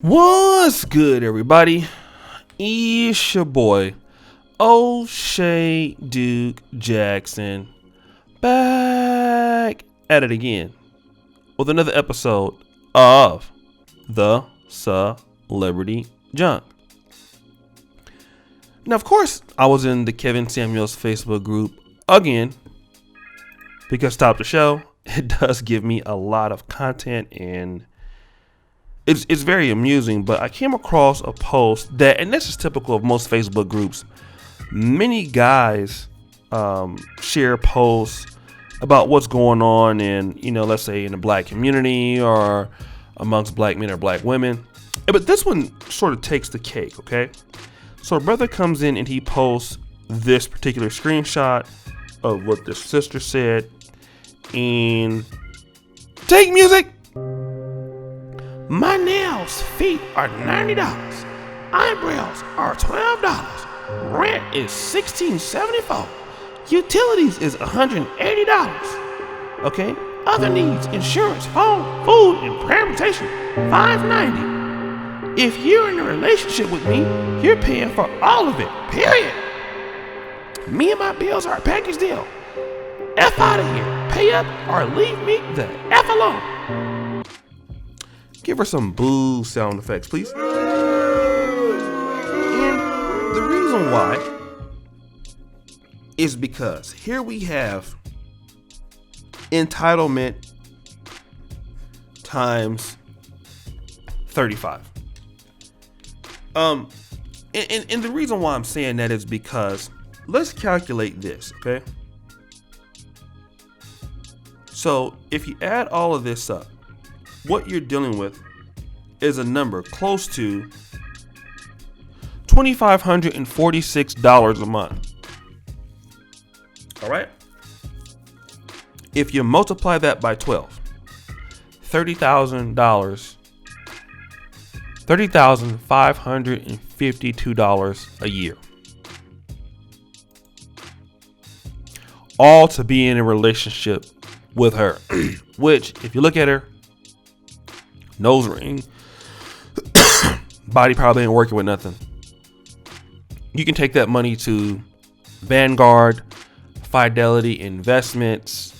What's good, everybody? It's your boy, O'Shea Duke Jackson, back at it again with another episode of the Celebrity Junk. Now, of course, I was in the Kevin Samuels Facebook group again because stop the show. It does give me a lot of content and it's very amusing, but I came across a post that, and this is typical of most Facebook groups, many guys share posts about what's going on in, let's say in the black community or amongst black men or black women. But this one sort of takes the cake, okay? So a brother comes in and he posts this particular screenshot of what the sister said, and take music. My nails, feet are $90. Eyebrows are $12. Rent is $16.74. Utilities is $180. Okay? Other needs, insurance, phone, food, and transportation, $5.90. If you're in a relationship with me, you're paying for all of it. Period. Me and my bills are a package deal. F out of here. Pay up or leave me the F alone. Give her some boo sound effects, please. And the reason why is because here we have entitlement times 35. And the reason why I'm saying that is because let's calculate this, okay? So if you add all of this up, what you're dealing with is a number close to $2,546 a month. All right. If you multiply that by 12, $30,552 a year. All to be in a relationship with her, which if you look at her, nose ring, body probably ain't working with nothing. You can take that money to Vanguard, Fidelity Investments.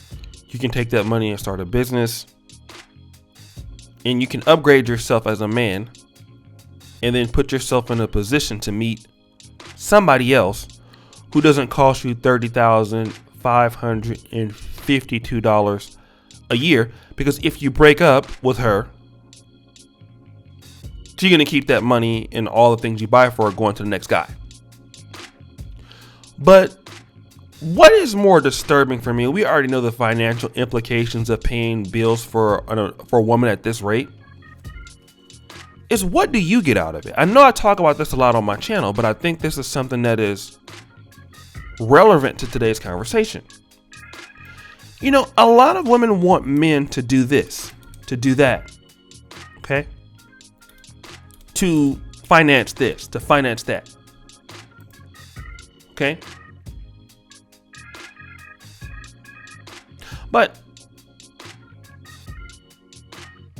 You can take that money and start a business. And you can upgrade yourself as a man and then put yourself in a position to meet somebody else who doesn't cost you $30,552 a year. Because if you break up with her, you're going to keep that money and all the things you buy for her going to the next guy. But what is more disturbing for me, we already know the financial implications of paying bills for a woman at this rate, is what do you get out of it? I know I talk about this a lot on my channel, but I think this is something that is relevant to today's conversation. A lot of women want men to do this, to do that, okay? To finance this, to finance that. Okay? But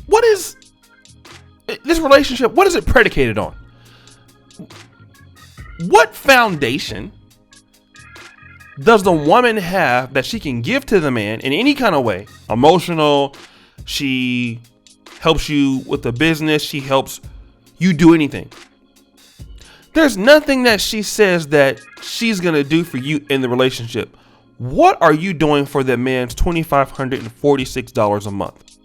what is this relationship? What is it predicated on? What foundation does the woman have that she can give to the man in any kind of way? Emotional, she helps you with the business, she helps you do anything. There's nothing that she says that she's going to do for you in the relationship. What are you doing for that man's $2,546 a month?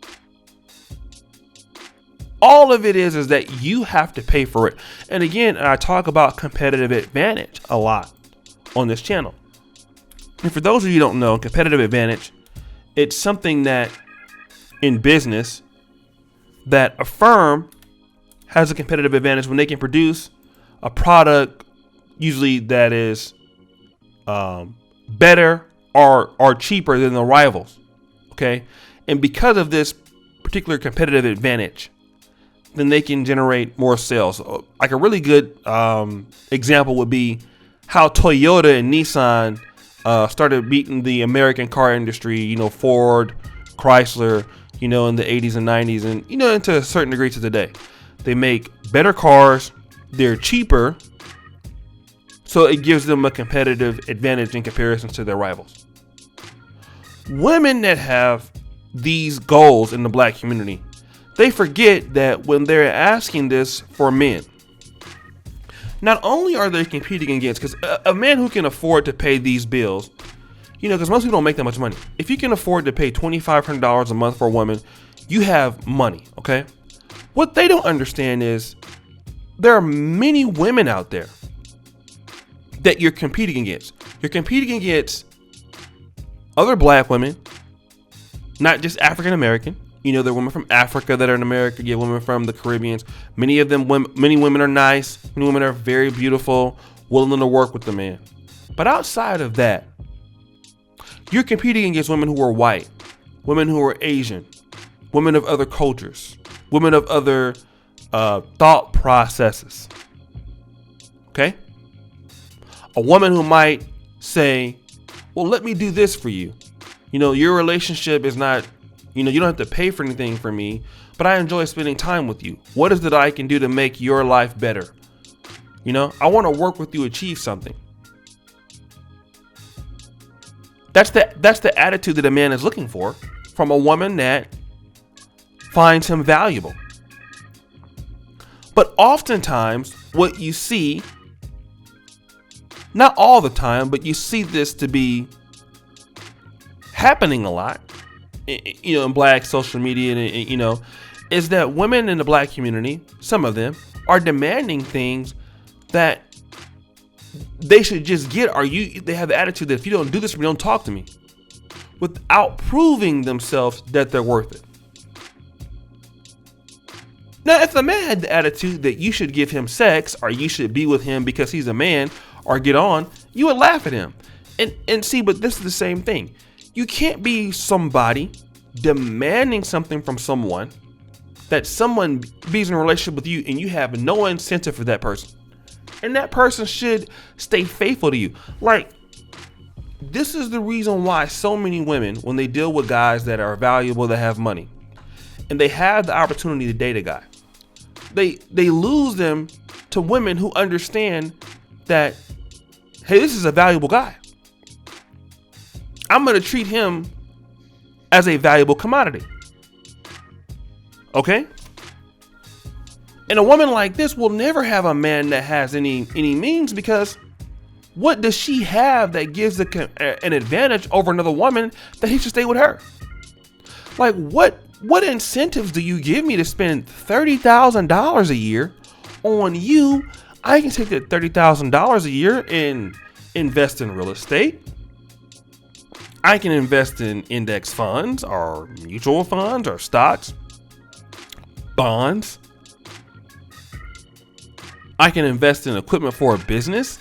All of it is that you have to pay for it. And again, I talk about competitive advantage a lot on this channel. And for those of you who don't know, competitive advantage, it's something that in business that a firm has a competitive advantage when they can produce a product usually that is better or cheaper than the rivals. Okay. And because of this particular competitive advantage, then they can generate more sales. Like a really good example would be how Toyota and Nissan started beating the American car industry, Ford, Chrysler, in the 80s and 90s and, and to a certain degree to today. They make better cars. They're cheaper. So it gives them a competitive advantage in comparison to their rivals. Women that have these goals in the black community, they forget that when they're asking this for men, not only are they competing against, because a man who can afford to pay these bills, because most people don't make that much money. If you can afford to pay $2,500 a month for a woman, you have money, okay? What they don't understand is there are many women out there that you're competing against. You're competing against other black women, not just African American. There are women from Africa that are in America. You have women from the Caribbeans. Many women are nice. Many women are very beautiful, willing to work with the man. But outside of that, you're competing against women who are white, women who are Asian, women of other cultures, women of other thought processes. Okay? A woman who might say, well, let me do this for you. Your relationship is not, you don't have to pay for anything for me, but I enjoy spending time with you. What is it I can do to make your life better? I want to work with you to achieve something. That's the attitude that a man is looking for from a woman that finds him valuable. But oftentimes what you see, not all the time, but you see this to be happening a lot, in black social media, and is that women in the black community, some of them, are demanding things that they should just get. They have the attitude that if you don't do this for me, don't talk to me, without proving themselves that they're worth it. Now, if the man had the attitude that you should give him sex, or you should be with him because he's a man, or get on, you would laugh at him. And see, but this is the same thing. You can't be somebody demanding something from someone that someone be in a relationship with you and you have no incentive for that person. And that person should stay faithful to you. Like, this is the reason why so many women, when they deal with guys that are valuable, that have money, and they have the opportunity to date a guy, they lose them to women who understand that, hey, this is a valuable guy. I'm going to treat him as a valuable commodity. Okay? And a woman like this will never have a man that has any means, because what does she have that gives an advantage over another woman that he should stay with her? Like, what incentives do you give me to spend $30,000 a year on you? I can take that $30,000 a year and invest in real estate. I can invest in index funds or mutual funds or stocks, bonds. I can invest in equipment for a business.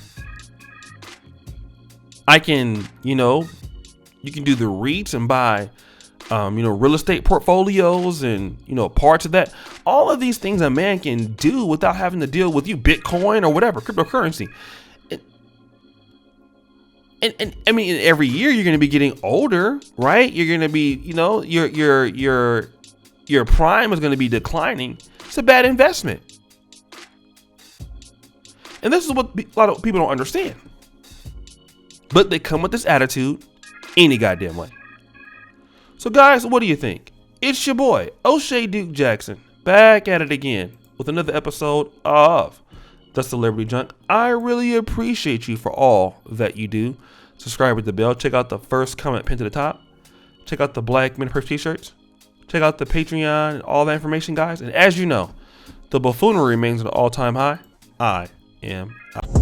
I can, you can do the REITs and buy, real estate portfolios and, parts of that. All of these things a man can do without having to deal with Bitcoin or whatever, cryptocurrency. And I mean, every year you're going to be getting older, right? You're going to be, your prime is going to be declining. It's a bad investment. And this is what a lot of people don't understand. But they come with this attitude any goddamn way. So guys, what do you think? It's your boy, O'Shea Duke Jackson, back at it again with another episode of The Celebrity Junk. I really appreciate you for all that you do. Subscribe with the bell. Check out the first comment pinned to the top. Check out the Black Men Purse t-shirts. Check out the Patreon and all that information, guys. And as you know, the buffoonery remains at an all-time high. I am out.